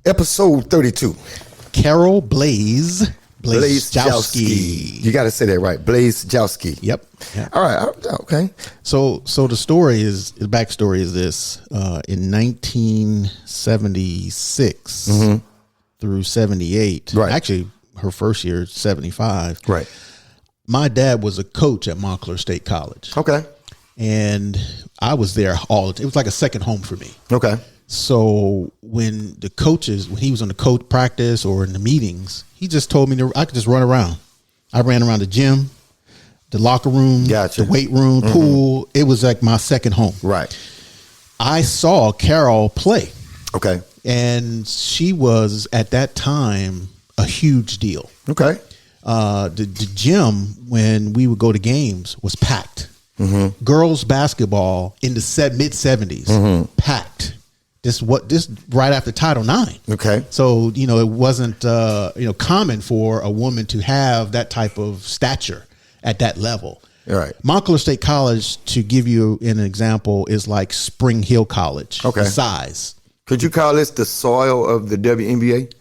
Episode 32. Carol Blazejowski. You got to say that right. Blazejowski. Yep. All right. Okay. So the the backstory is this: in 1976 through 78, right. Actually, her first year, 75. Right. My dad was a coach at Montclair State College. Okay. And I was there it was like a second home for me. Okay. So when he was on the coach practice or in the meetings, he just told me I could just run around. I ran around the gym, the locker room, Gotcha. the weight room, pool. It was like my second home. Right. I saw Carol play. Okay. And she was at that time a huge deal. Okay. The gym, when we would go to games, was packed. Girls basketball in the mid 70s, packed. This right after Title IX. Okay. So, it wasn't, common for a woman to have that type of stature at that level. All right. Montclair State College, to give you an example, is like Spring Hill College. Okay. The size. Could you call this the soil of the WNBA?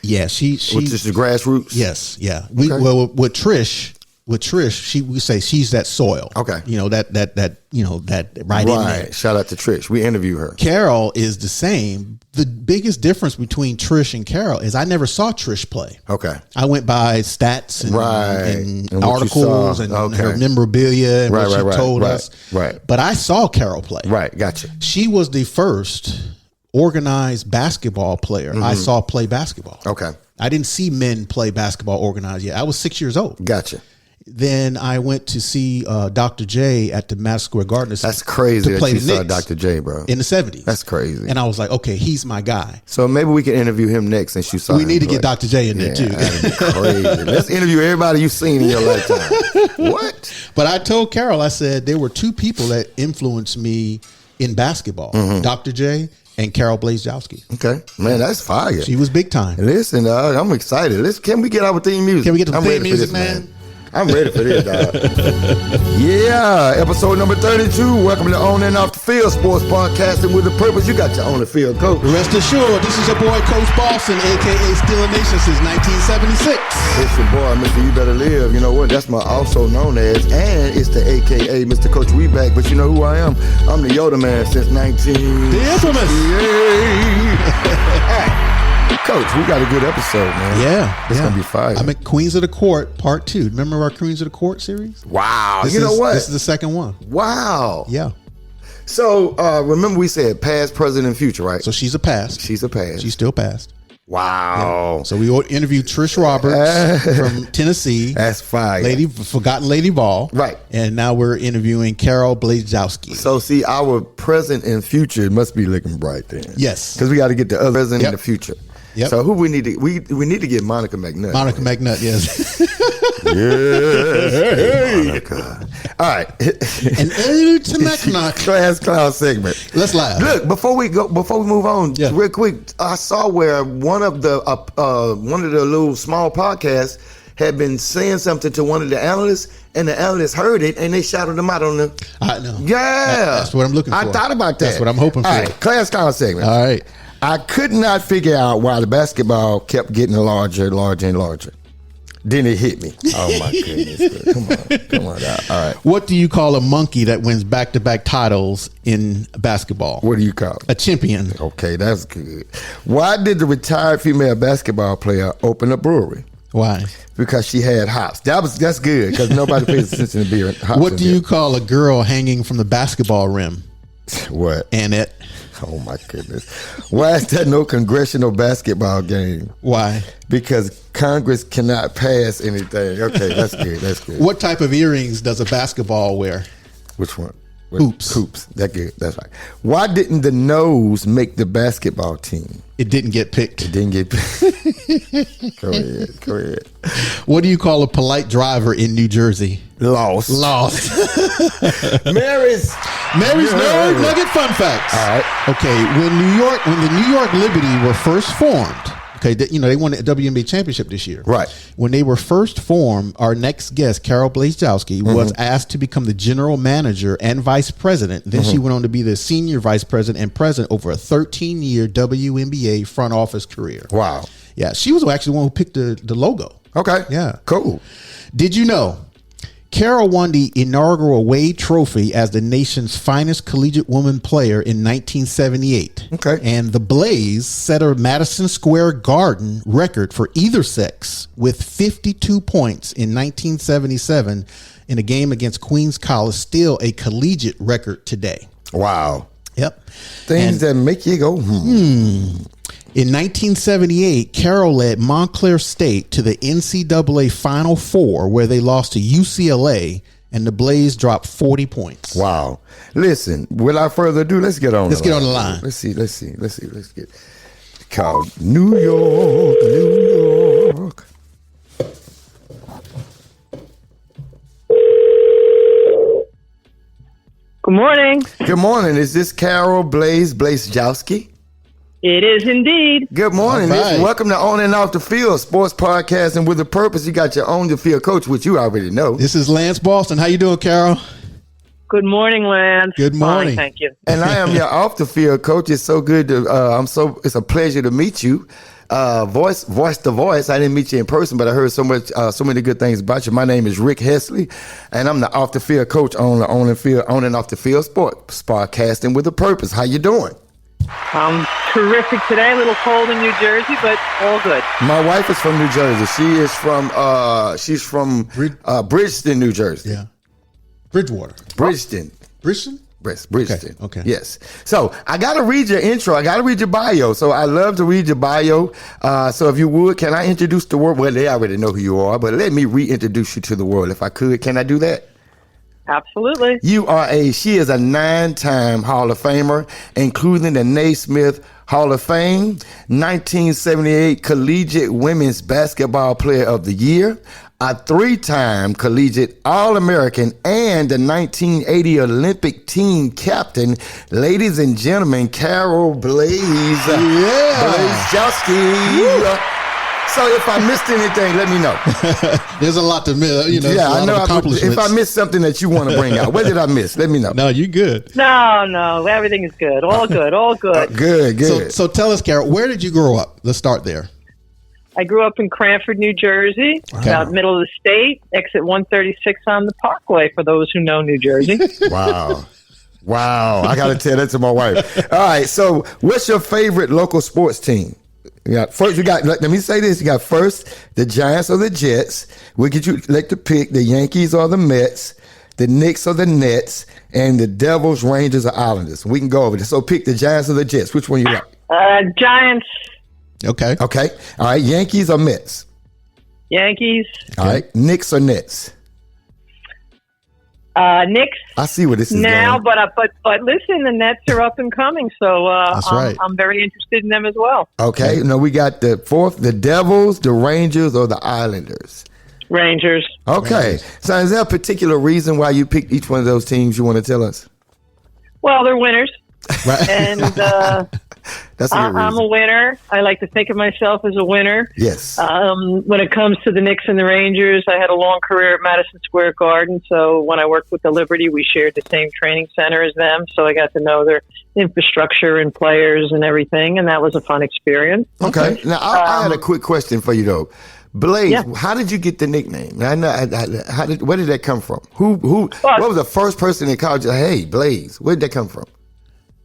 Yeah, which is the grassroots. Yes, yeah. With Trish, we say she's that soil. Okay, that right in there. Shout out to Trish. We interview her. Carol is the same. The biggest difference between Trish and Carol is I never saw Trish play. Okay, I went by stats and articles and her memorabilia and what she told us. Right, but I saw Carol play. Right, gotcha. She was the first organized basketball player I saw play basketball. Okay. I didn't see men play basketball organized yet. I was 6 years old. Gotcha. Then I went to see Dr. J at the Madison Square Garden. That's crazy that you saw Dr. J, bro. In the 70s. That's crazy. And I was like, okay, he's my guy. So maybe we can interview him next since you saw him. We need to get Dr. J in there too. That'd be crazy. Let's interview everybody you've seen in your lifetime. What? But I told Carol, I said, there were two people that influenced me in basketball. Dr. J and Carol Blazejowski. Okay. Man, that's fire. She was big time. Listen, I'm excited. Can we get our theme music? Can we get the theme music, man? I'm ready for this, dog. Yeah, episode number 32. Welcome to On and Off the Field Sports Podcasting with a Purpose. You got your On the Field coach. Rest assured, this is your boy, Coach Boston, a.k.a. Steeler Nation since 1976. It's your boy, Mr. You Better Live. You know what? That's my also known as, and it's the a.k.a. Mr. Coach We Back. But you know who I am? I'm the Yoda Man since 19... The infamous. Coach, we got a good episode, man. Yeah. It's going to be fire. I'm at Queens of the Court, part 2. Remember our Queens of the Court series? Wow. This is the second one. Wow. Yeah. So, remember we said past, present, and future, right? So she's a past. She's a past. She's still past. Wow. Yeah. So we interviewed Trish Roberts from Tennessee. That's fire. Forgotten Lady Ball. Right. And now we're interviewing Carol Blazejowski. So see, our present and future must be looking bright then. Yes. Because we got to get the other present and the future. Yep. So who we need to we need to get Monica McNutt. Monica McNutt, yes. Yes. Monica. All right. And to McNutt. Class clown segment. Let's laugh. Look, before we move on, real quick, I saw where one of the little small podcasts had been saying something to one of the analysts, and the analysts heard it, and they shouted them out on the... I know. Yeah. That's what I'm looking for. I thought about that. That's what I'm hoping for. All right, class clown segment. All right. I could not figure out why the basketball kept getting larger, larger, and larger. Then it hit me. Oh, my goodness. Come on. All right. What do you call a monkey that wins back-to-back titles in basketball? What do you call it? A champion. Okay, that's good. Why did the retired female basketball player open a brewery? Why? Because she had hops. That's good, because nobody pays attention to beer. What do you call a girl hanging from the basketball rim? What? Annette. Oh, my goodness. Why is there no congressional basketball game? Why? Because Congress cannot pass anything. Okay, that's good. That's good. What type of earrings does a basketball wear? Which one? Hoops. Hoops. That's good. That's right. Why didn't the nose make the basketball team? It didn't get picked. It didn't get picked. Go ahead. What do you call a polite driver in New Jersey? Lost. Mary's Nerd Nugget Fun Facts. All right. Okay, when the New York Liberty were first formed, Okay, they won the WNBA championship this year. Right. When they were first formed, our next guest, Carol Blazejowski, was asked to become the general manager and vice president. Then she went on to be the senior vice president and president over a 13-year WNBA front office career. Wow. Yeah, she was actually the one who picked the logo. Okay. Yeah. Cool. Did you know Carol won the inaugural Wade Trophy as the nation's finest collegiate woman player in 1978. Okay. And the Blaze set a Madison Square Garden record for either sex with 52 points in 1977 in a game against Queens College, still a collegiate record today. Wow. Yep. Things that make you go, In 1978, Carroll led Montclair State to the NCAA Final Four, where they lost to UCLA, and the Blaze dropped 40 points. Wow. Listen, without further ado, let's get on the line. Let's see. Let's get called New York. Good morning. Good morning. Is this Carol Blazejowski? It is indeed. Good morning. All right. Welcome to On and Off the Field, sports podcast, and with a purpose. You got your On the Field coach, which you already know. This is Lance Boston. How you doing, Carol? Good morning, Lance. Good morning. Fine, thank you. And I am your Off the Field coach. It's so good to. It's a pleasure to meet you. Voice to voice. I didn't meet you in person, but I heard so many good things about you. My name is Rick Hesley, and I'm the Off the Field coach on and off the field sports podcasting with a purpose. How you doing? I'm terrific today. A little cold in New Jersey, but all good. My wife is from New Jersey. She's from Bridgeton, New Jersey. Yeah. Bridgewater. Bridgeton. Bridgeton? Bridgeton. Okay. Yes. So I got to read your intro. I got to read your bio. So I love to read your bio. So if you would, can I introduce the world? Well, they already know who you are, but let me reintroduce you to the world if I could. Can I do that? Absolutely. She is a 9-time Hall of Famer, including the Naismith Hall of Fame, 1978 Collegiate Women's Basketball Player of the Year, a 3-time Collegiate All-American, and the 1980 Olympic team captain. Ladies and gentlemen, Carol Blazejowski. So if I missed anything, let me know. There's a lot to miss. Yeah, I know. If I missed something that you want to bring out, what did I miss? Let me know. No, you good. No, everything is good. All good, all good. Good. So tell us, Carol, where did you grow up? Let's start there. I grew up in Cranford, New Jersey, about middle of the state, exit 136 on the Parkway, for those who know New Jersey. Wow. I got to tell that to my wife. All right, so what's your favorite local sports team? Let me say this. You got first the Giants or the Jets. We'll get you like to pick the Yankees or the Mets, the Knicks or the Nets, and the Devils, Rangers, or Islanders. We can go over this. So pick the Giants or the Jets. Which one you like? Giants. Okay. All right, Yankees or Mets? Yankees. All right, Knicks or Nets? Knicks. I see where this is now, going. but listen, the Nets are up and coming, so That's right. I'm very interested in them as well. Okay, now we got the fourth, the Devils, the Rangers, or the Islanders? Rangers. Okay, Rangers. So is there a particular reason why you picked each one of those teams you want to tell us? Well, they're winners. Right. And That's a good reason. I'm a winner. I like to think of myself as a winner. Yes. When it comes to the Knicks and the Rangers, I had a long career at Madison Square Garden. So when I worked with the Liberty, we shared the same training center as them. So I got to know their infrastructure and players and everything. And that was a fun experience. Okay. Now, I had a quick question for you, though. Blaze, Yeah. how did you get the nickname? Where did that come from? What was the first person that called you, hey, Blaze? Where did that come from?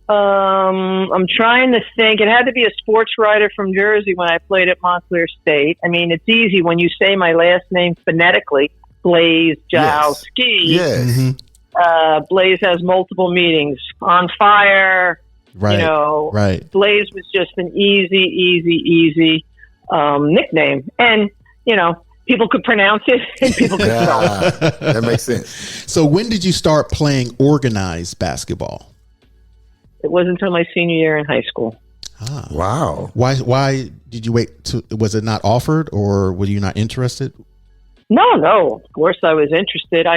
I'm trying to think. It had to be a sports writer from Jersey when I played at Montclair State. I mean, it's easy when you say my last name phonetically, Blazejowski. Yes. Mm-hmm. Blaze has multiple meanings. On fire. Right. Right. Blaze was just an easy nickname. And, people could pronounce it and people could spell it. That makes sense. So when did you start playing organized basketball? It wasn't until my senior year in high school. Ah. Wow. Why did you wait? Was it not offered, or were you not interested? No. Of course I was interested.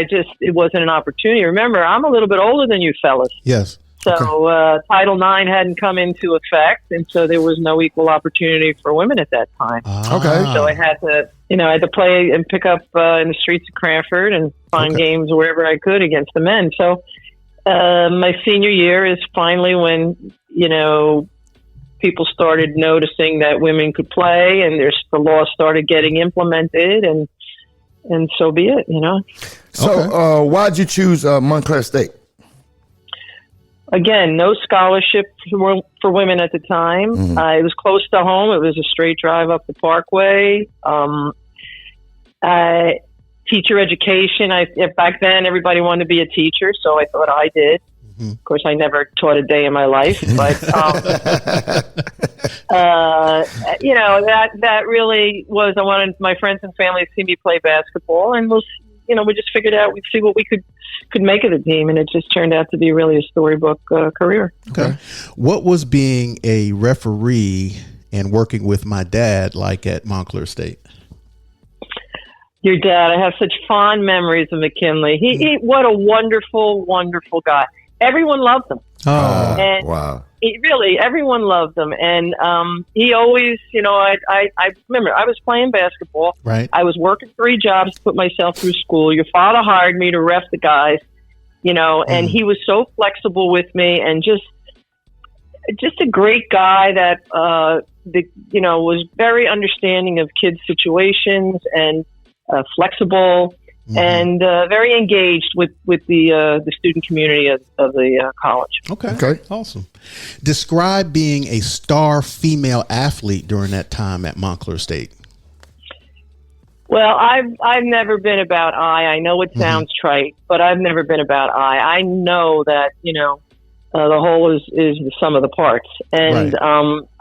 It wasn't an opportunity. Remember, I'm a little bit older than you fellas. Yes. So Title IX hadn't come into effect, and so there was no equal opportunity for women at that time. Okay. So I had to play and pick up in the streets of Cranford and find games wherever I could against the men. So my senior year is finally when, people started noticing that women could play, and the law started getting implemented, and so be it, So why'd you choose Montclair State? Again, no scholarship for women at the time. It was close to home. It was a straight drive up the Parkway. Teacher education. Back then, everybody wanted to be a teacher, so I thought I did. Of course, I never taught a day in my life, but that really was. I wanted my friends and family to see me play basketball, and we just figured out we'd see what we could make of the team, and it just turned out to be really a storybook career. Okay, what was being a referee and working with my dad like at Montclair State? Your dad, I have such fond memories of McKinley. He what a wonderful, wonderful guy. Everyone loved him. Oh, and wow. Everyone loved him. And he always, I remember I was playing basketball. Right. I was working 3 jobs to put myself through school. Your father hired me to ref the guys, and he was so flexible with me, and just a great guy that, was very understanding of kids' situations and flexible. And very engaged with the student community of the college. Okay, awesome. Describe being a star female athlete during that time at Montclair State. Well, I've never been about I know it sounds trite, but I've never been about I know that the whole is the sum of the parts, and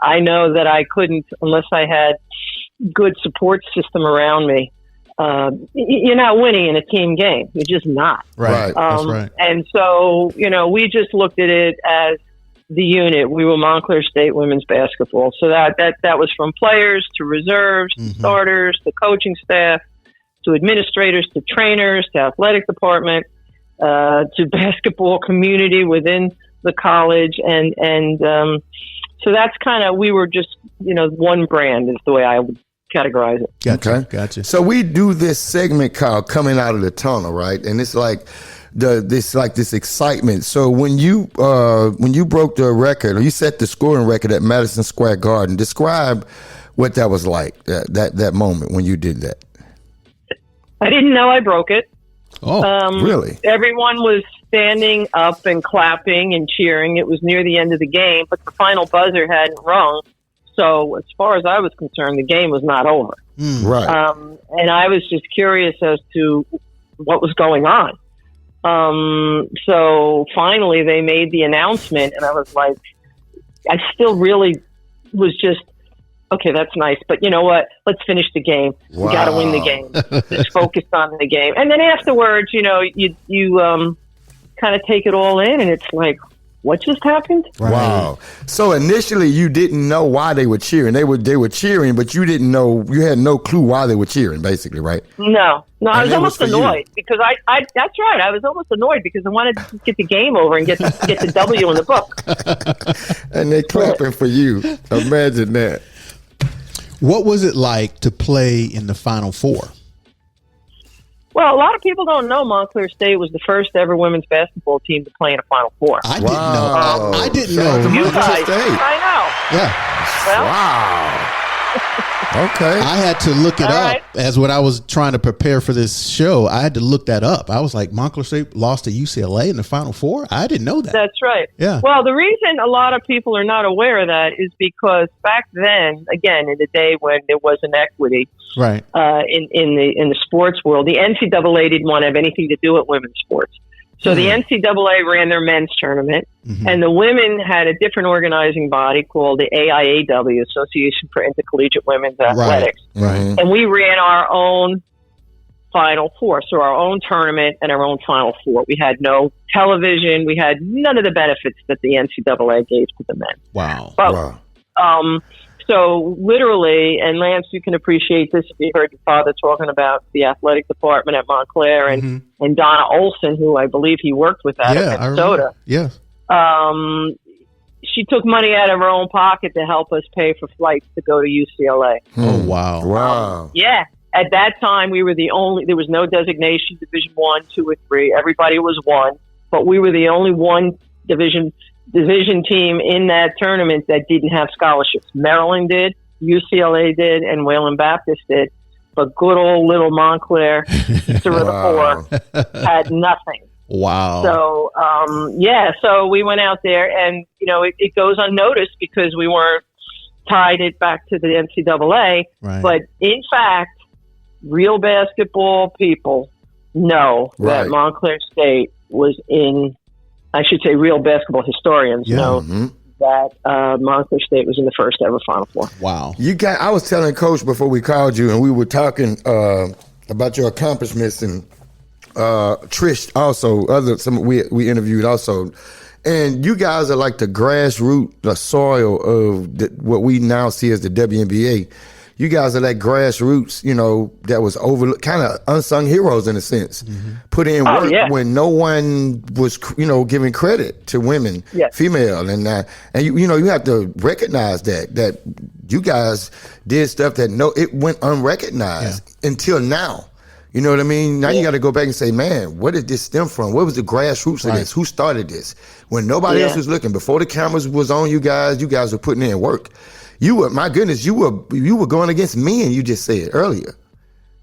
I know that I couldn't unless I had good support system around me. You're not winning in a team game. You're just not. Right. That's right. And so, we just looked at it as the unit. We were Montclair State women's basketball. So that was from players to reserves, to starters, to coaching staff, to administrators, to trainers, to athletic department, to basketball community within the college. And so that's kind of, we were just, one brand is the way I would categorize it. Gotcha. So we do this segment called "Coming Out of the Tunnel," right? And it's like this excitement. So when you broke the record, or you set the scoring record at Madison Square Garden, describe what that was like. That moment when you did that. I didn't know I broke it. Oh, really? Everyone was standing up and clapping and cheering. It was near the end of the game, but the final buzzer hadn't rung. So as far as I was concerned, the game was not over. Right. And I was just curious as to what was going on. So finally they made the announcement, and I was like, I still really was just, okay, that's nice. But you know what? Let's finish the game. Wow. We got to win the game. Just focus on the game. And then afterwards, you kind of take it all in, and it's like, what just happened? Right. Wow. So initially you didn't know why they were cheering. They were cheering, but you didn't know, you had no clue why they were cheering, basically, right? No, I was almost annoyed because I that's right. I was almost annoyed because I wanted to just get the game over and get the W in the book. And they clapping for you. Imagine that. What was it like to play in the Final Four? Well, a lot of people don't know Montclair State was the first ever women's basketball team to play in a Final Four. I didn't know. I didn't know. You guys, I know. Yeah. Well, wow. Okay. I had to look it up as when I was trying to prepare for this show. I had to look that up. I was like, Montclair State lost to UCLA in the Final Four? I didn't know that. That's right. Yeah. Well, the reason a lot of people are not aware of that is because back then, again, in the day when there was inequity, right, in the sports world, the NCAA didn't want to have anything to do with women's sports. So the NCAA ran their men's tournament, and the women had a different organizing body called the AIAW, Association for Intercollegiate Women's Athletics. Right. And we ran our own Final Four, so our own tournament and our own Final Four. We had no television. We had none of the benefits that the NCAA gave to the men. Wow. But, so literally, and Lance, you can appreciate this if you heard your father talking about the athletic department at Montclair and Donna Olson, who I believe he worked with out of Minnesota. Yeah. she took money out of her own pocket to help us pay for flights to go to UCLA. Oh, wow. Wow. Yeah. At that time, we were the only, there was no designation, Division 1, 2, or 3. Everybody was 1. But we were the only one division team in that tournament that didn't have scholarships. Maryland did, UCLA did, and Wayland Baptist did. But good old little Montclair, Sister of the Poor, had nothing. Wow. So, so we went out there, and, it goes unnoticed because we weren't tied it back to the NCAA. Right. But in fact, real basketball people know that Montclair State was in, I should say real basketball historians know that Montclair State was in the first ever Final Four. Wow. I was telling Coach before we called you, and we were talking about your accomplishments, and Trish also, we interviewed also. And you guys are like the grassroots, the soil of what we now see as the WNBA. You guys are like grassroots, that was overlooked, kind of unsung heroes in a sense. Put in work when no one was, giving credit to women, female, and you have to recognize that you guys did stuff that it went unrecognized until now. You know what I mean? Now you got to go back and say, man, where did this stem from? What was the grassroots of this? Who started this? When nobody else was looking, before the cameras was on you guys were putting in work. You were, my goodness, you were going against men. You just said earlier,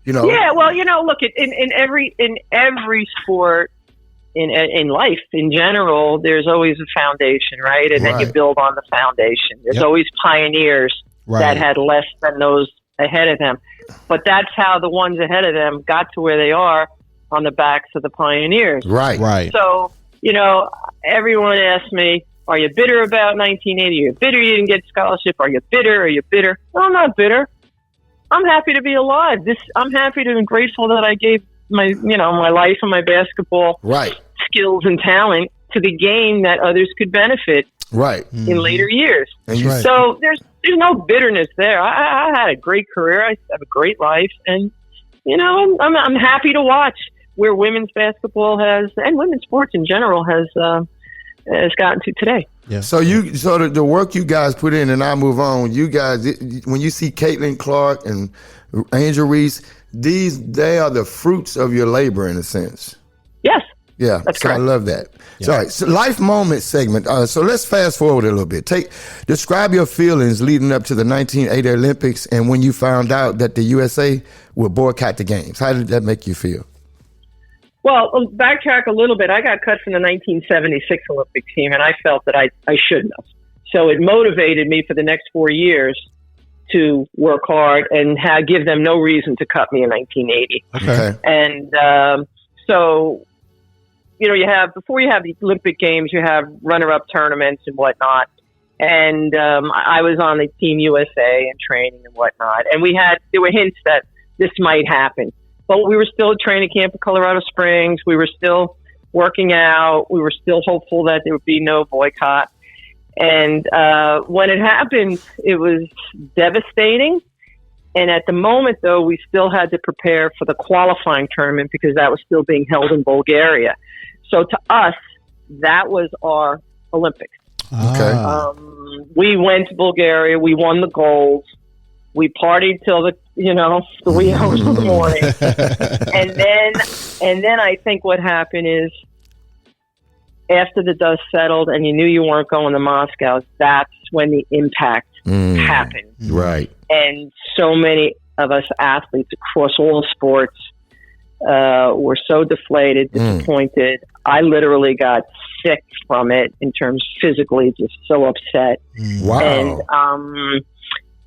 Yeah, well, look, in every sport, in life in general, there's always a foundation, right? And then you build on the foundation. There's always pioneers that had less than those ahead of them, but that's how the ones ahead of them got to where they are, on the backs of the pioneers. Right. So, everyone asks me, are you bitter about 1980? Are you bitter you didn't get scholarship? Are you bitter? No, I'm not bitter. I'm happy to be alive. I'm happy and grateful that I gave my life and my basketball skills and talent to the game that others could benefit in later years. So there's no bitterness there. I had a great career. I have a great life, and I'm happy to watch where women's basketball has, and women's sports in general has gotten to today. Yeah. So the work you guys put in, and I'll move on. You guys, when you see Caitlin Clark and Angel Reese, they are the fruits of your labor in a sense. Yes. Yeah. That's so correct. I love that. Yeah. So, all right. So life moment segment. So let's fast forward a little bit. Describe your feelings leading up to the 1980 Olympics and when you found out that the USA would boycott the games. How did that make you feel? Well, backtrack a little bit. I got cut from the 1976 Olympic team, and I felt that I shouldn't have. So it motivated me for the next 4 years to work hard and give them no reason to cut me in 1980. Okay. And so, before you have the Olympic Games, you have runner-up tournaments and whatnot. And I was on the Team USA and training and whatnot. And there were hints that this might happen. But we were still at training camp in Colorado Springs. We were still working out. We were still hopeful that there would be no boycott. And when it happened, it was devastating. And at the moment, though, we still had to prepare for the qualifying tournament because that was still being held in Bulgaria. So to us, that was our Olympics. Okay. We went to Bulgaria. We won the gold. We partied till the 3 hours in the morning, and then I think what happened is after the dust settled and you knew you weren't going to Moscow, that's when the impact happened. Right. And so many of us athletes across all sports were so deflated, disappointed. I literally got sick from it in terms physically, just so upset. Wow.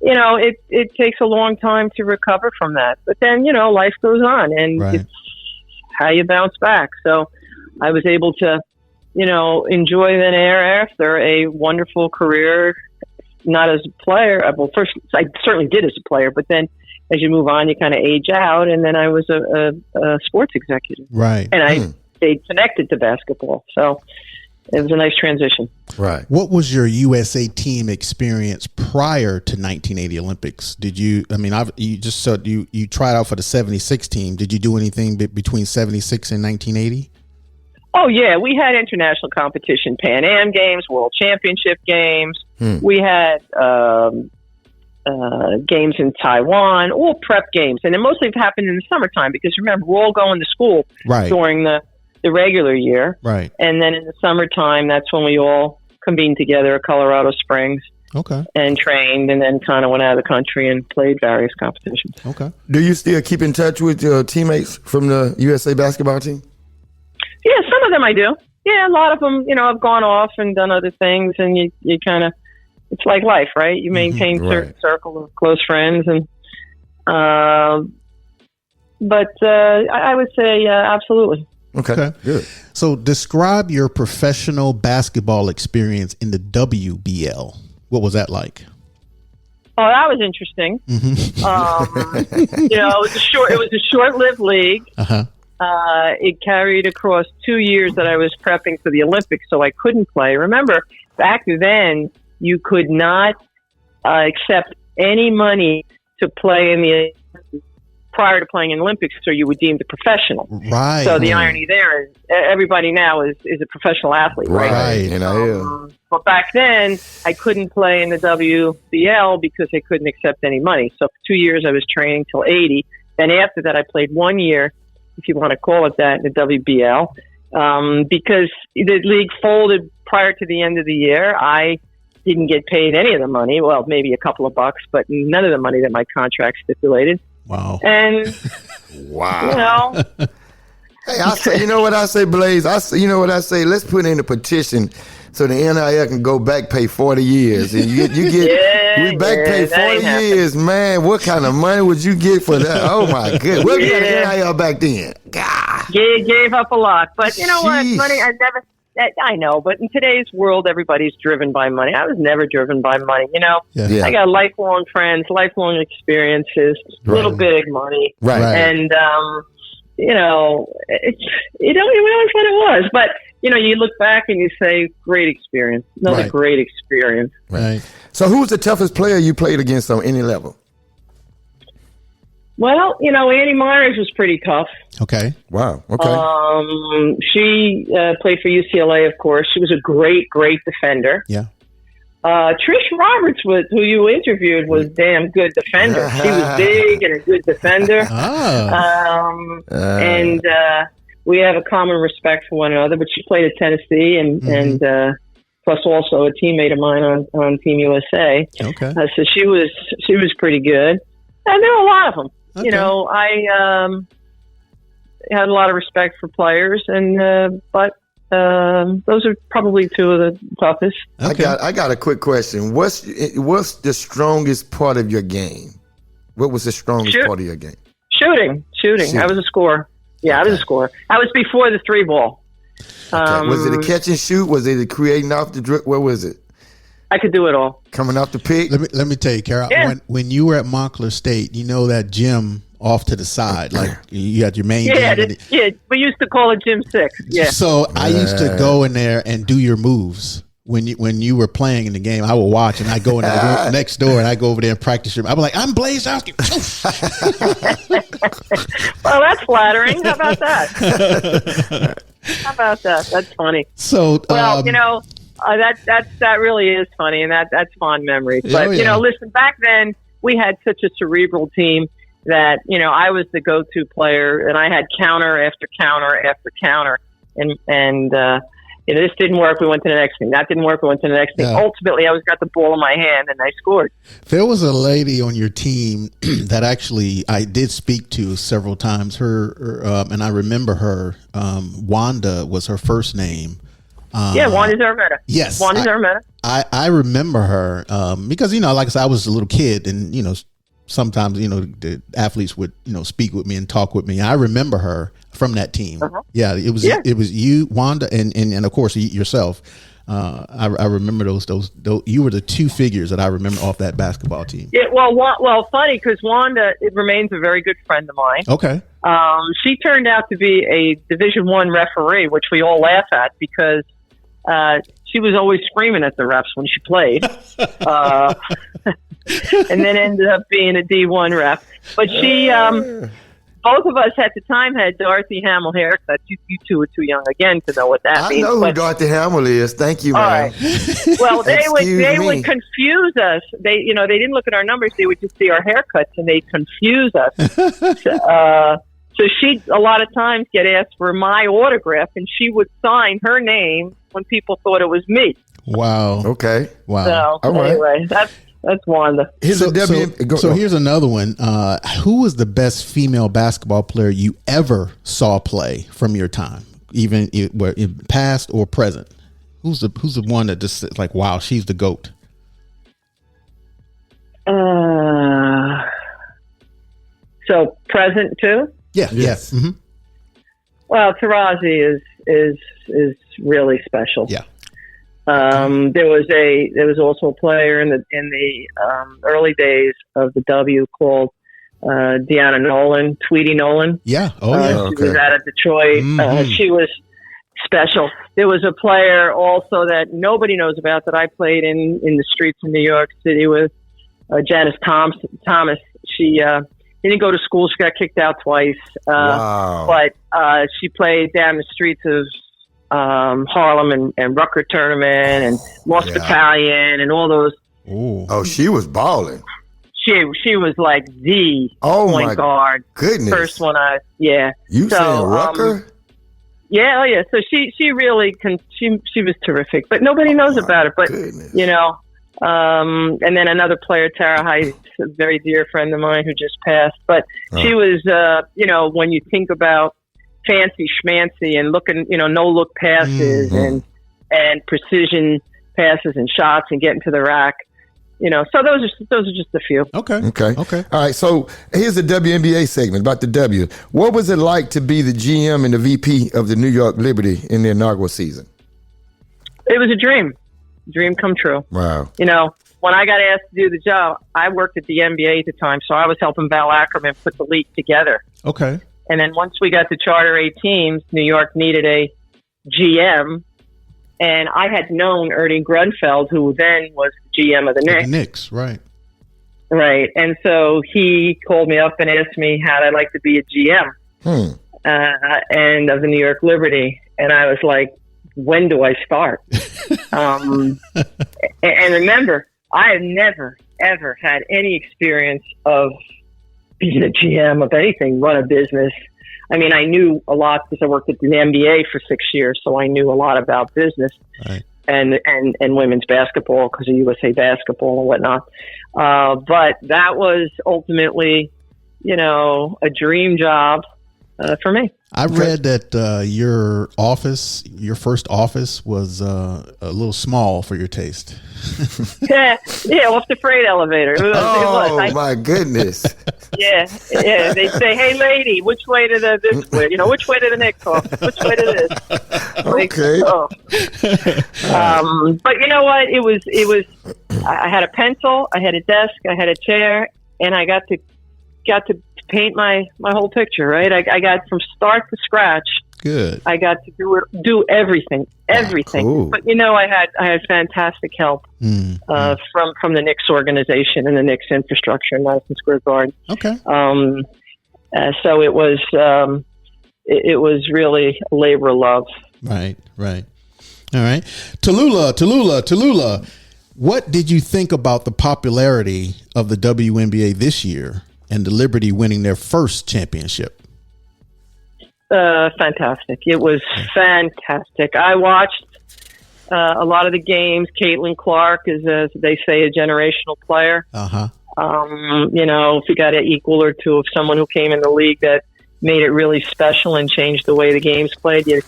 And it takes a long time to recover from that. But then, life goes on, and it's how you bounce back. So I was able to, enjoy then after a wonderful career, not as a player. Well, first, I certainly did as a player, but then as you move on, you kind of age out, and then I was a sports executive. Right. And I stayed connected to basketball. So it was a nice transition. Right. What was your USA team experience prior to 1980 Olympics? Did you? I mean, you just said you tried out for the '76 team. Did you do anything between '76 and 1980? Oh, yeah. We had international competition, Pan Am games, World Championship games. We had games in Taiwan, all prep games. And it mostly happened in the summertime because, remember, we're all going to school during the regular year. Right. And then in the summertime, that's when we all convened together at Colorado Springs. Okay. And trained, and then kind of went out of the country and played various competitions. Okay. Do you still keep in touch with your teammates from the USA basketball team? Yeah, some of them I do. Yeah, a lot of them, have gone off and done other things, and you kind of, it's like life, right? You maintain certain circle of close friends, and but I would say absolutely. Okay, good. So describe your professional basketball experience in the WBL. What was that like? Oh, that was interesting. It was a short-lived league. It carried across 2 years that I was prepping for the Olympics, so I couldn't play. Remember, back then, you could not accept any money to play in the prior to playing in the Olympics, so you were deemed a professional. Right. So the irony there is everybody now is a professional athlete, right? But back then, I couldn't play in the WBL because I couldn't accept any money. So for 2 years, I was training till 80. Then after that, I played 1 year, if you want to call it that, in the WBL, because the league folded prior to the end of the year. I didn't get paid any of the money. Well, maybe a couple of bucks, but none of the money that my contract stipulated. Wow. And, wow. Hey, you know what I say, Blaze? You know what I say? Let's put in a petition so the NIL can go back pay 40 years. And you get we back pay 40 years, man. What kind of money would you get for that? Oh, my goodness. What we got NIL back then? God. Gave up a lot. But you know what? Money, I know, but in today's world, everybody's driven by money. I was never driven by money, I got lifelong friends, lifelong experiences, little bit of money. Right. And, it's, it was what it was. But, you look back and you say, great experience. Another great experience. Right. So who's the toughest player you played against on any level? Well, Annie Myers was pretty tough. Okay. Wow. Okay. She played for UCLA, of course. She was a great, great defender. Yeah. Trish Roberts, who you interviewed, was a damn good defender. She was big and a good defender. And we have a common respect for one another. But she played at Tennessee, and plus also a teammate of mine on Team USA. Okay. So she was pretty good. And there were a lot of them. Okay. I had a lot of respect for players, and but those are probably two of the toughest. Okay. I got a quick question. What's the strongest part of your game? What was the strongest part of your game? Shooting. I was a scorer. Yeah, I was a scorer. I was before the 3-ball. Was it a catch and shoot? Was it a creating off the drip? What was it? I could do it all. Coming off the pick? Let me tell you, Carol, when you were at Montclair State, that gym off to the side, like you had your main gym. We used to call it Gym 6. Yeah. So I used to go in there and do your moves. When you were playing in the game, I would watch, and I go in the room next door, and I go over there and practice. I'd be like, I'm Blazejowski. Well, that's flattering. How about that? That's funny. So, well, that really is funny, and that's fond memories. But listen, back then we had such a cerebral team that I was the go-to player, and I had counter after counter after counter, and this didn't work. We went to the next thing. That didn't work. We went to the next thing. Ultimately, I always got the ball in my hand, and I scored. There was a lady on your team that actually I did speak to several times. Her and I remember her. Wanda was her first name. Wanda Zarmeta. Yes. Wanda Zarmeta. I remember her because, like I said, I was a little kid, and, sometimes, the athletes would, speak with me and talk with me. I remember her from that team. Yeah, it was you, Wanda, and of course yourself. I remember those. You were the two figures that I remember off that basketball team. Yeah, well, funny because Wanda remains a very good friend of mine. Okay. She turned out to be a Division I referee, which we all laugh at because she was always screaming at the refs when she played, and then ended up being a D1 ref. But both of us at the time had Dorothy Hamill haircuts. You two were too young again to know what that means. I know who Dorothy Hamill is. Thank you, all man. right. Well, they would confuse us. They didn't look at our numbers. They would just see our haircuts and they'd confuse us. So she'd a lot of times get asked for my autograph, and she would sign her name when people thought it was me. Wow. Okay. Wow. So anyway, that's one of the. So here's another one. Who was the best female basketball player you ever saw play from your time, even in past or present? Who's the one that just like, wow, she's the GOAT? So present too. Yeah. Yes. Mm-hmm. Well, Tarazi is really special. Yeah. There was also a player in the early days of the W called Deanna Nolan, Tweety Nolan. Yeah. She was out of Detroit. Mm-hmm. She was special. There was a player also that nobody knows about that I played in the streets of New York City with, Janice Thomas. She didn't go to school. She got kicked out twice. Wow. But she played down the streets of Harlem and Rucker Tournament and Lost Battalion and all those. Ooh. Oh, she was balling. She was like the point guard. Goodness. First one You saying Rucker? Yeah, So she really she was terrific, but nobody knows about it. But goodness. And then another player, Tara Heiss, a very dear friend of mine who just passed. But she was, when you think about fancy schmancy and looking, no look passes and precision passes and shots and getting to the rack. So those are just a few. Okay. All right. So here's the WNBA segment about the W. What was it like to be the GM and the VP of the New York Liberty in the inaugural season? It was a dream come true. Wow. When I got asked to do the job, I worked at the NBA at the time, so I was helping Val Ackerman put the league together. Okay. And then once we got to Charter 8 teams, New York needed a GM. And I had known Ernie Grunfeld, who then was the GM of the Knicks. The Knicks, right. Right. And so he called me up and asked me how I'd like to be a GM and of the New York Liberty. And I was like, when do I start? And remember, I have never, ever had any experience of being a GM of anything, run a business. I mean, I knew a lot because I worked at the NBA for 6 years, so I knew a lot about business and women's basketball because of USA Basketball and whatnot. But that was ultimately, a dream job for me. I read that your first office was a little small for your taste. yeah, off the freight elevator. It was. My goodness. Yeah. They say, "Hey, lady, which way to this way? Which way to the next office? Which way to this?" Okay. But you know what? It was. I had a pencil, I had a desk, I had a chair, and I got to paint my whole picture. Right. I got from start to scratch. Good. I got to do everything. Cool. But I had fantastic help from the Knicks organization and the Knicks infrastructure in Madison Square Garden. Okay. So it was really a labor of love. Right. All right. Tallulah. What did you think about the popularity of the WNBA this year and the Liberty winning their first championship? Fantastic. It was fantastic. I watched a lot of the games. Caitlin Clark is, as they say, a generational player. Uh-huh. If you got an equal or two of someone who came in the league that made it really special and changed the way the game's played, you'd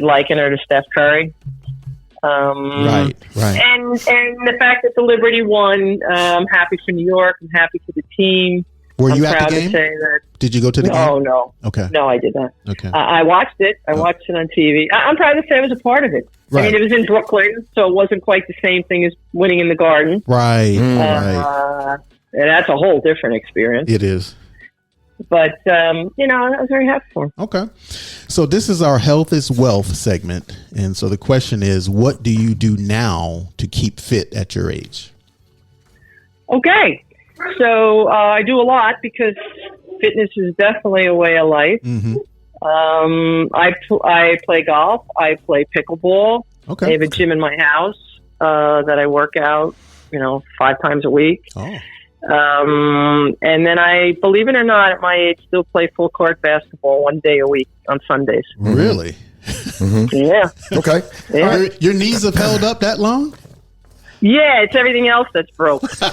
liken her to Steph Curry. Right. And the fact that the Liberty won, I'm happy for New York. I'm happy for the team. Were you I'm at the proud game? to say that. Did you go to the game? Oh, no. Okay. No, I did not. Okay. I watched it. I watched it on TV. I'm proud to say I was a part of it. Right. I mean, it was in Brooklyn, so it wasn't quite the same thing as winning in the Garden. Right. And that's a whole different experience. It is. But, I was very happy for him. Okay. So this is our Health is Wealth segment. And so the question is, what do you do now to keep fit at your age? Okay. So I do a lot because fitness is definitely a way of life. Mm-hmm. I play golf. I play pickleball. Okay. I have a gym in my house that I work out, 5 times a week. Oh. And then I, believe it or not, at my age, still play full court basketball 1 day a week on Sundays. Really? Mm-hmm. Yeah. Okay. Yeah. Your knees have held up that long? Yeah, it's everything else that's broke. So,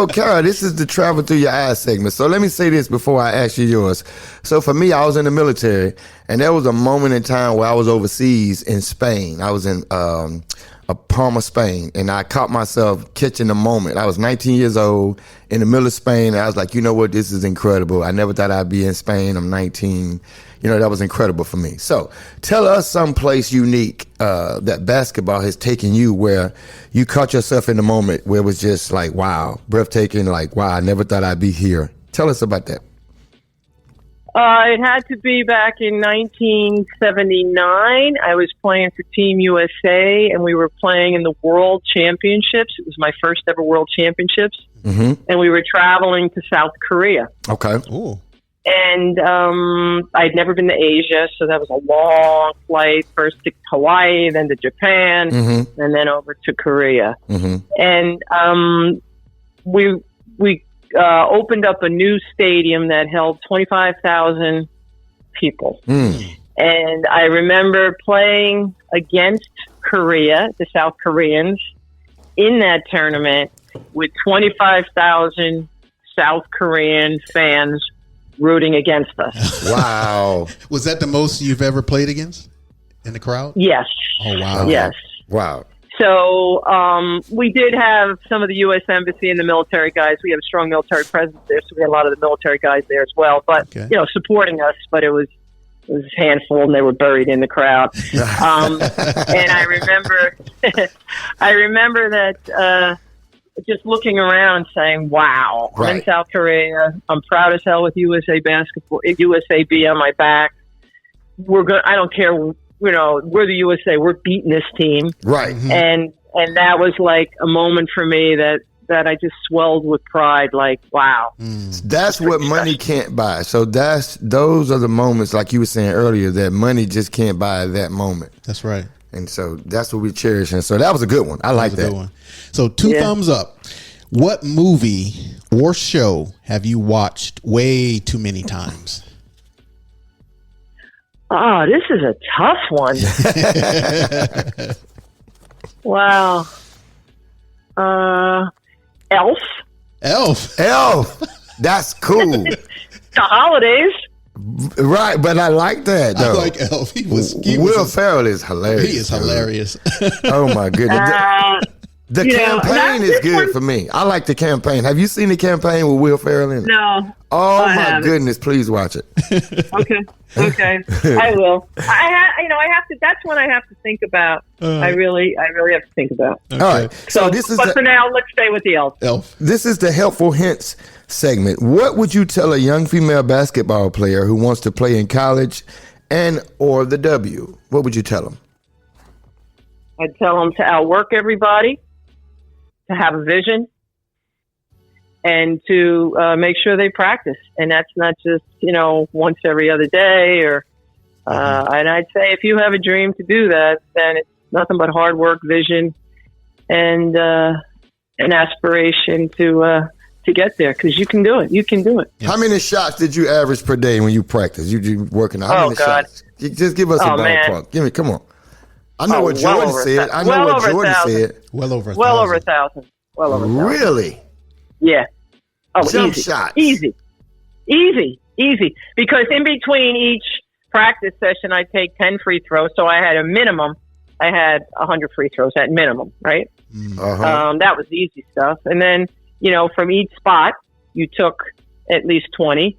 Kara, this is the travel through your eyes segment. So let me say this before I ask you yours. So for me, I was in the military, and there was a moment in time where I was overseas in Spain. I was in Palma, Spain, and I caught myself catching the moment. I was 19 years old in the middle of Spain, and I was like, you know what, this is incredible. I never thought I'd be in Spain. I'm 19. That was incredible for me. So tell us some place unique that basketball has taken you where you caught yourself in the moment where it was just like, wow, breathtaking, like, wow, I never thought I'd be here. Tell us about that. It had to be back in 1979. I was playing for Team USA, and we were playing in the World Championships. It was my first ever World Championships. Mm-hmm. And we were traveling to South Korea. Okay. Ooh. And I'd never been to Asia, so that was a long flight, first to Hawaii, then to Japan, Mm-hmm. and then over to Korea. Mm-hmm. And we opened up a new stadium that held 25,000 people. Mm. And I remember playing against Korea, the South Koreans, in that tournament with 25,000 South Korean fans rooting against us. Wow. Was that the most you've ever played against in the crowd? Yes. Oh, wow. Yes. Wow. So we did have some of the U.S. Embassy and the military guys. We have a strong military presence there, so we had a lot of the military guys there as well. But, Okay. Supporting us, but it was a handful, and they were buried in the crowd. And I remember that just looking around saying, wow, I'm in Right. South Korea. I'm proud as hell with USA basketball, USA B on my back. I don't care, we're the USA. We're beating this team. Right. And that was like a moment for me that I just swelled with pride, like, wow. That's what money can't buy. So those are the moments, like you were saying earlier, that money just can't buy that moment. That's right. And so that's what we cherish. And so that was a good one. I like That was a that. good one. So 2 thumbs up. What movie or show have you watched way too many times? Oh, this is a tough one. Wow. Elf. Elf. That's cool. The holidays. Right. But I like that, I though. like Elf. Will Ferrell is hilarious. He is hilarious. Oh, my goodness. The campaign is good for me. I like the campaign. Have you seen the campaign with Will Ferrell in it? No. Oh, I my haven't. goodness. Please watch it. Okay. I will. I have to. That's one I have to think about. I really have to think about. All right. So this is But for now, let's stay with the elf. This is the helpful hints segment. What would you tell a young female basketball player who wants to play in college and or the W? What would you tell them? I'd tell them to outwork everybody, to have a vision, and to make sure they practice. And that's not just, once every other day or, and I'd say if you have a dream to do that, then it's nothing but hard work, vision, and an aspiration to get there, because you can do it. You can do it. How many shots did you average per day when you practice? You working out? How many God. shots? Just give us a ballpark. Give me, come on. I know what well Jordan over said. I know well what over Jordan 1,000. said. Well over 1,000. Well over 1,000. Well over 1,000. Really? Yeah. Oh, Jump easy. shots. Easy. Because in between each practice session, I take 10 free throws. So I had 100 free throws at minimum, right? Uh-huh. That was the easy stuff. And then, from each spot, you took at least 20.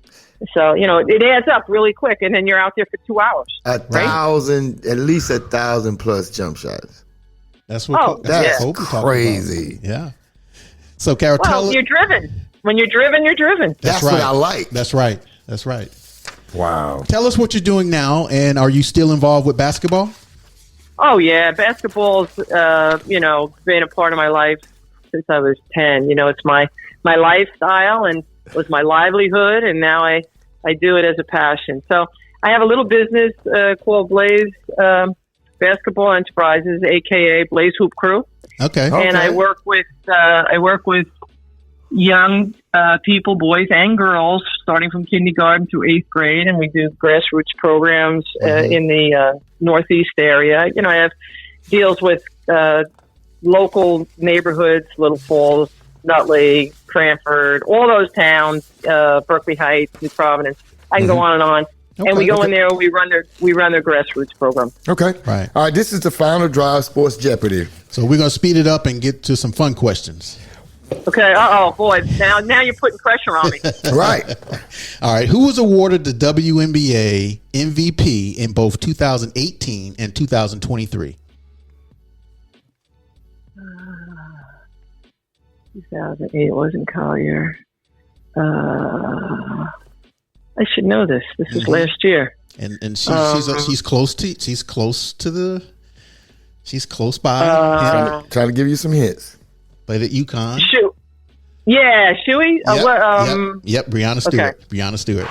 So, it adds up really quick. And then you're out there for 2 hours. 1,000, at least 1,000 plus jump shots. That's what. That's Kobe talked about. crazy. Yeah. So, Carol, tell us. You're driven. When you're driven, you're driven. That's what I like. That's right. Wow. Tell us what you're doing now, and are you still involved with basketball? Oh, yeah. Basketball's, been a part of my life since I was 10. It's my lifestyle, and was my livelihood, and now I do it as a passion. So I have a little business called Blaze Basketball Enterprises, aka Blaze Hoop Crew. Okay. And I work with young people, boys and girls, starting from kindergarten through 8th grade, and we do grassroots programs in the Northeast area. You know, I have deals with local neighborhoods, Little Falls, Nutley, Cranford, all those towns, Berkeley Heights, New Providence. I can go on and on. Okay, and we go in there and we run their grassroots program. Okay. Right. All right. This is the final drive, Sports Jeopardy. So we're going to speed it up and get to some fun questions. Okay. Boy. Now you're putting pressure on me. Right. All right. Who was awarded the WNBA MVP in both 2018 and 2023? 2008 wasn't Collier. I should know this. This was last year. And she's close to she's close by. Trying to give you some hits. Played at UConn. Shoot. Yeah, Shuey. Yep. Brianna Stewart. Okay. Brianna Stewart.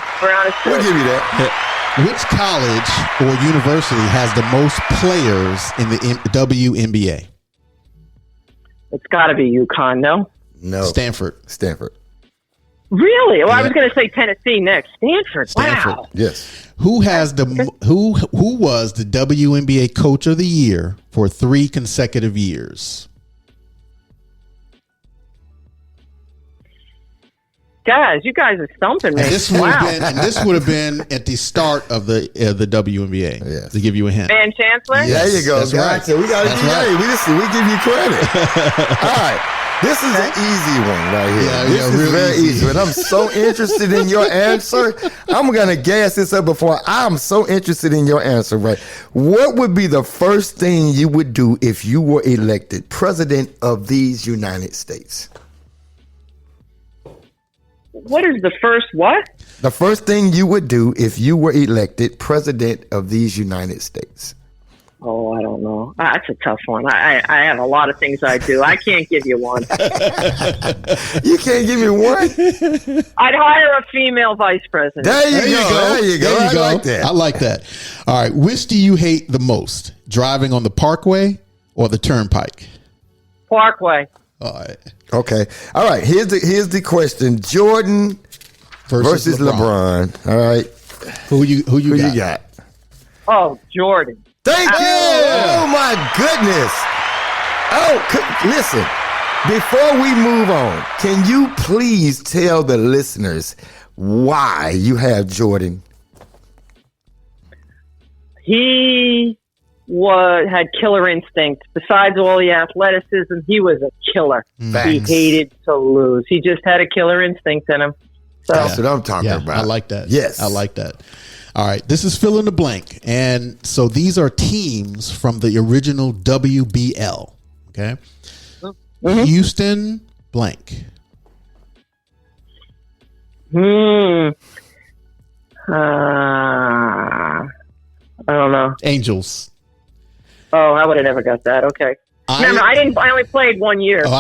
We'll give you that. Which college or university has the most players in the WNBA? It's got to be UConn, no? No. Stanford. Really? Well, Yeah. I was going to say Tennessee next. Stanford. Wow. Yes. Who was the WNBA Coach of the Year for 3 consecutive years? Guys, you guys are stumping me. And this would have been at the start of the WNBA. Yes. To give you a hint. Van Chancellor? Yes. There you go. That's right. Gotcha. We got to That's give right. we give you credit. All right. This is an easy one right here. This is real very easy. easy. But I'm so interested in your answer. I'm going to gas this up before. I'm so interested in your answer, right? What would be the first thing you would do if you were elected president of these United States? What is the first what? The first thing you would do if you were elected president of these United States. Oh, I don't know. That's a tough one. I have a lot of things I do. I can't give you one. You can't give me one? I'd hire a female vice president. There you go. There you go. I like that. I like that. All right. Which do you hate the most? Driving on the Parkway or the Turnpike? Parkway. All right. Okay. All right. Here's the question: Jordan versus LeBron. All right. Who you got? got? Oh, Jordan. Thank you. Oh my goodness. Oh, listen. Before we move on, can you please tell the listeners why you have Jordan? He had killer instinct. Besides all the athleticism, he was a killer. Facts. He hated to lose. He just had a killer instinct in him. So That's what I'm talking about. I like that. Yes. I like that. All right. This is fill in the blank. And so these are teams from the original WBL. Okay. Mm-hmm. Houston blank. I don't know. Angels. Oh, I would have never got that. Okay. Remember, I only played 1 year. Oh, so.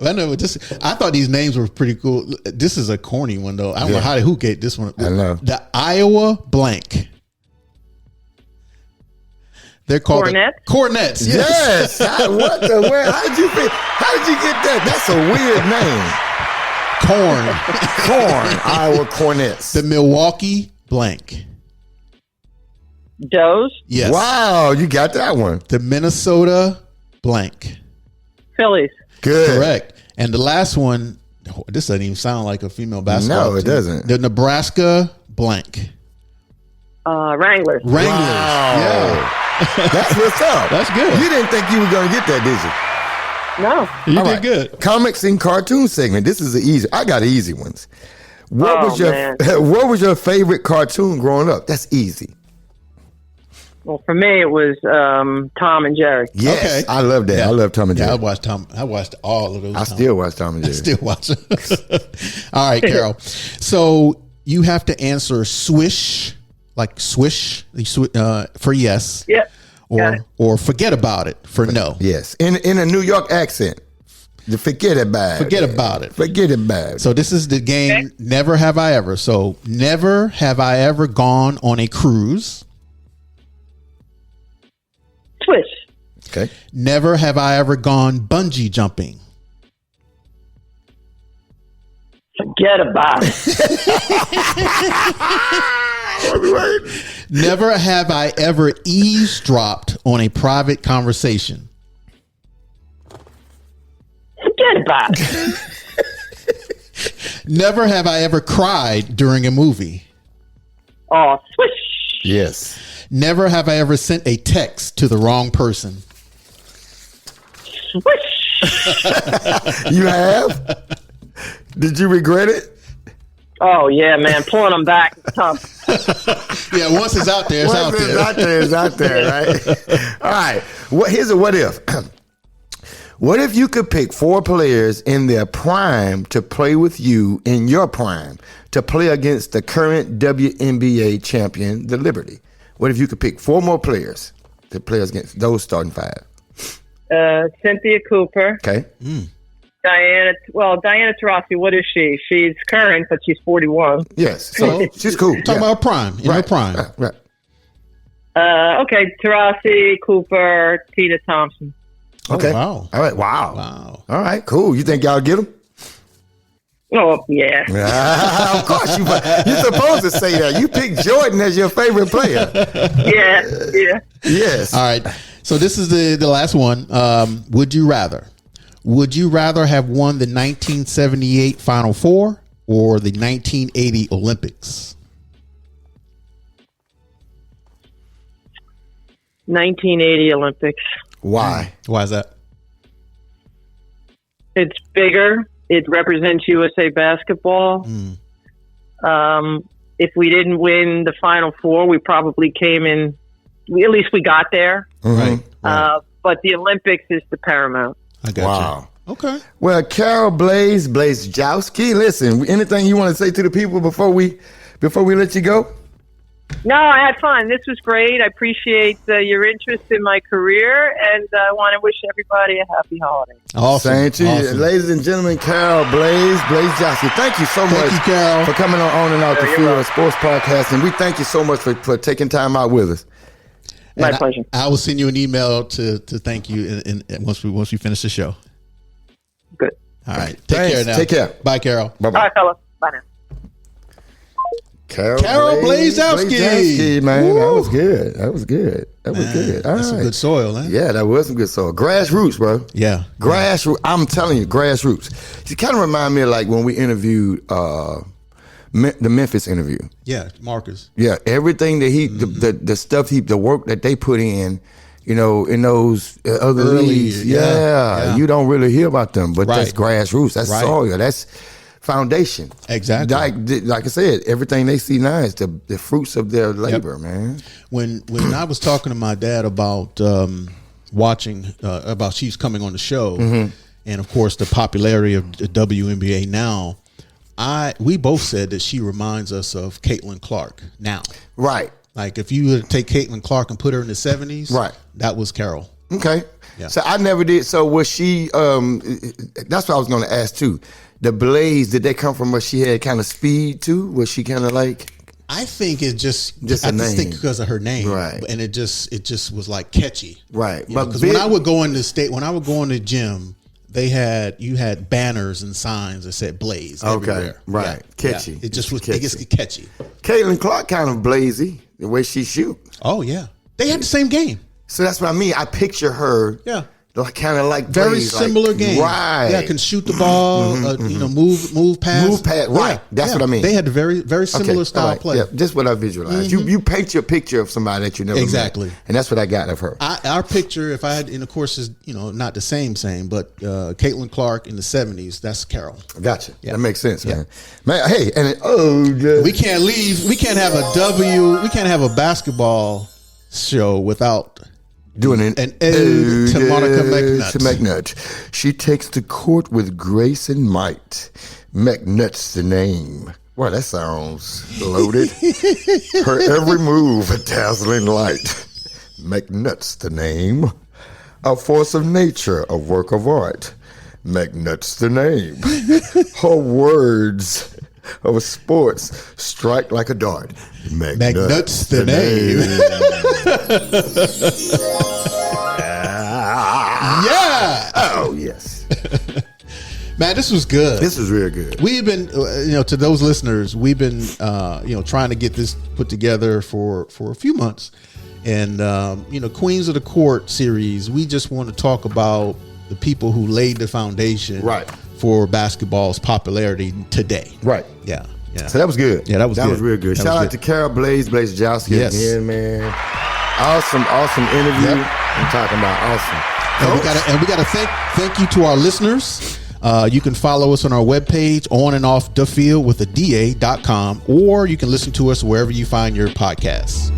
I know. I thought these names were pretty cool. This is a corny one though. I don't know who gave this one. I know. The Iowa blank. They're called Cornets? Cornets. Yes. How did you get that? That's a weird name. Corn. Iowa Cornets. The Milwaukee blank. Does? Yes. Wow, you got that one. The Minnesota blank. Phillies. Good. Correct. And the last one, this doesn't even sound like a female basketball No, it team. doesn't. The Nebraska blank. Wranglers. Wranglers. Wow. Yeah. That's what's up. That's good. You didn't think you were going to get that, did you? No. You All did right. good. Comics and cartoon segment. This is I got easy ones. What Man. was your favorite cartoon growing up? That's easy. Well, for me, it was Tom and Jerry. Yes, Okay. I love that. Yeah. I love Tom and Jerry. I watched all of those. I still watch Tom and I Jerry. still watch it. All right, Carol. So you have to answer swish, like swish, for yes. Yep. Got it. Or forget about it for no. Yes, in a New York accent. Forget about it. Forget about it. Forget about it. So this is the game. Okay. Never have I ever. So never have I ever gone on a cruise. Swish. Okay. Never have I ever gone bungee jumping. Forget about it. Never have I ever eavesdropped on a private conversation. Forget about it. Never have I ever cried during a movie. Oh, swish. Yes. Never have I ever sent a text to the wrong person. Swish. You have? Did you regret it? Oh, yeah, man. Pulling them back is tough. Yeah, once it's out there, it's out Once there. it's out there, right? All right. Here's a what if. What if you could pick 4 players in their prime to play with you in your prime to play against the current WNBA champion, the Liberty? What if you could pick 4 more players to play against those starting 5? Cynthia Cooper. Okay. Diana Taurasi, what is she? She's current, but she's 41. Yes. So she's cool. Talking about prime, in her prime. Right. Okay, Taurasi, Cooper, Tina Thompson. Okay. Oh, wow. All right. Wow. Wow. All right. Cool. You think y'all get them? Oh, yeah. Of course you're supposed to say that. You picked Jordan as your favorite player. Yeah. Yes. All right. So this is the last one. Would you rather? Would you rather have won the 1978 Final Four or the 1980 Olympics? 1980 Olympics. Why? Why is that? It's bigger. It represents USA basketball. If we didn't win the Final Four, we probably came in. At least we got there. Right. But the Olympics is the paramount. I got Wow. you. Okay. Well, Carol Blazejowski, listen, anything you want to say to the people before we let you go? No, I had fun. This was great. I appreciate your interest in my career, and I want to wish everybody a happy holiday. Awesome. Same to you. Awesome. Ladies and gentlemen, Carol Blazejowski, thank you so much you, Carol. for coming on and Out the You're Field welcome. Sports Podcast, and we thank you so much for taking time out with us. My And pleasure. I will send you an email to thank you in once we finish the show. Good. All right. Take Thanks. care now. Take care. Bye, Carol. Bye-bye. All right, fellas. Bye now. Carol Blazejowski. man. Woo. That was good. That was good. All That's some right. good soil, huh? Yeah, that was some good soil. Grassroots, bro. Yeah. Grassroots. I'm telling you, grassroots. She kind of remind me of like when we interviewed the Memphis interview. Yeah, Marcus. Yeah, everything that the stuff the work that they put in, in those other Early, leagues. yeah. You don't really hear about them, but that's Right. grassroots. That's Right. soil. That's foundation. Exactly. Like I said, everything they see now is the fruits of their labor, man. When I was talking to my dad about watching about she's coming on the show, and of course the popularity of the WNBA now, we both said that she reminds us of Caitlin Clark now. Right. Like if you were to take Caitlin Clark and put her in the 70s, Right. that was Carol. Okay. Yeah. So I never did. So was she? That's what I was going to ask too. The Blaze, did they come from where she had kind of speed too? Was she kind of like? I think it just a I name. think because of her name, Right. And it just was like catchy, Right. Because when I would go in the the gym, you had banners and signs that said Blaze. Okay, everywhere. right. Catchy. It just was. Catchy. It gets catchy. Caitlin Clark kind of blazy the way she shoot. Oh yeah, they had the same game. So that's what I mean. I picture her. Yeah. Kind of like Very Blaze, similar game. Right. Yeah, can shoot the ball. Move past. Move past. Right. That's what I mean. They had very similar style all right. play. Yeah, just what I visualized. You paint your picture of somebody that you never Exactly. met. And that's what I got of her. Our picture, if I had, and of course, is not the same, but Caitlin Clark in the 70s. That's Carol. Gotcha. Yeah. That makes sense, Yeah. man. Man, hey, and We can't leave. We can't have We can't have a basketball show without doing an ode to Monica McNutt. To McNutt. She takes the court with grace and might. McNutt's the name. Well, that sounds loaded. Her every move a dazzling light. McNutt's the name. A force of nature, a work of art. McNutt's the name. Her words of sports strike like a dart. McNutt's the name. Yeah. Oh, yes. Man, this was good. This is real good. We've been, to those listeners, we've been, trying to get this put together for a few months. And, Queens of the Court series, we just want to talk about the people who laid the foundation for basketball's popularity today. Right. Yeah. Yeah. So that was good. Yeah, that was real good. Shout out to Carol Blazejowski again, man. Awesome interview. Yep. I'm talking about awesome. And we gotta thank you to our listeners. You can follow us on our webpage, onandofthefield.com, or you can listen to us wherever you find your podcasts.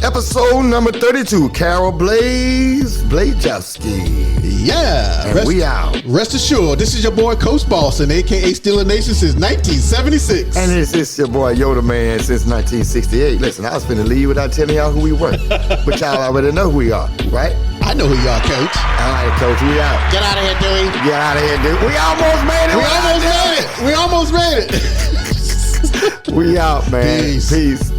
Episode number 32, Carol Blazejowski. Yeah. We out. Rest assured, this is your boy Coach Boston, a.k.a. Steeler Nation since 1976. And this is your boy Yoda Man since 1968. Listen, I was finna leave without telling y'all who we were. But y'all already know who we are, right? I know who you are, Coach. All right, Coach, we out. Get out of here, Dewey. Get out of here, dude. We almost made it. We almost made it. We out, man. Peace. Peace.